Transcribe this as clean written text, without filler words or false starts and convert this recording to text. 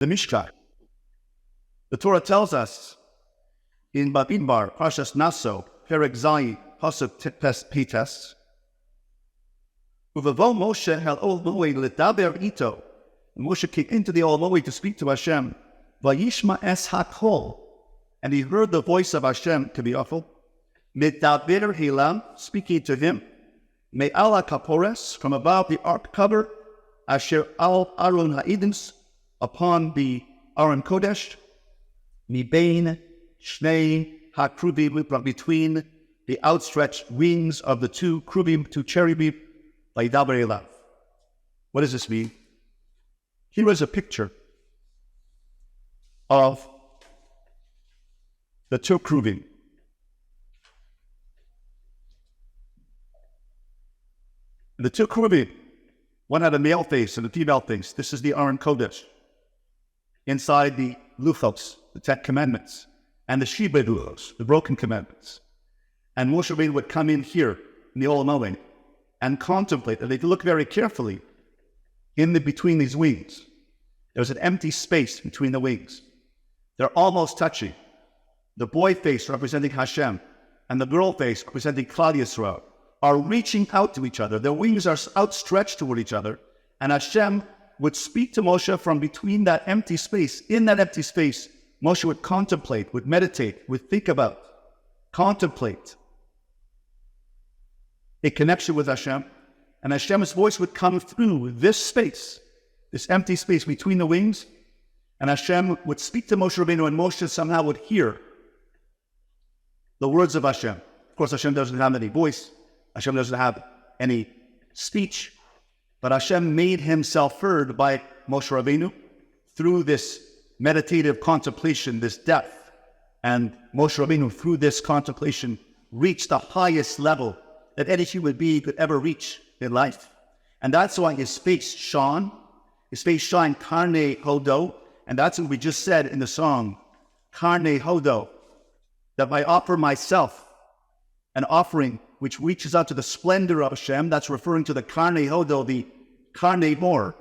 the Mishkan. The Torah tells us in Bamidbar, Parshas Naso, Perek Zayin, Pasuk Pites, Uvavo Moshe hel ol Moed ledaber ito. Moshe came into the Ol Moed to speak to Hashem. Vayishma es hakol, and he heard the voice of Hashem, to be awful. Medaber hilam, speaking to him. Me'ala kapores, from above the ark cover. Asher al Aron ha'idins, upon the Aron Kodesh. Mibein shnei hakrubim, from between the outstretched wings of the two cherubim. Vaydaber hilam. What does this mean? Here is a picture of the two cherubim. The two cherubim, one had a male face and a female face. This is the Aron Kodesh. Inside the Luchos, the 10 Commandments, and the Shibud Luchos, the broken commandments. And Moshe Rabbeinu would come in here in the Ol Moed and contemplate, and they'd look very carefully between these wings. There was an empty space between the wings. They're almost touching. The boy face representing Hashem and the girl face representing Klal Yisrael are reaching out to each other. Their wings are outstretched toward each other. And Hashem would speak to Moshe from between that empty space. In that empty space, Moshe would contemplate, would meditate, would think about, contemplate a connection with Hashem. And Hashem's voice would come through this space, this empty space between the wings. And Hashem would speak to Moshe Rabbeinu, and Moshe somehow would hear the words of Hashem. Of course, Hashem doesn't have any voice. Hashem doesn't have any speech. But Hashem made himself heard by Moshe Rabbeinu through this meditative contemplation, this depth. And Moshe Rabbeinu, through this contemplation, reached the highest level that any human being could ever reach in life. And that's why his face shone. His face shined karne hodo. And that's what we just said in the song, karne hodo, that I offer myself an offering which reaches out to the splendor of Hashem. That's referring to the karne hodo, the karne mor,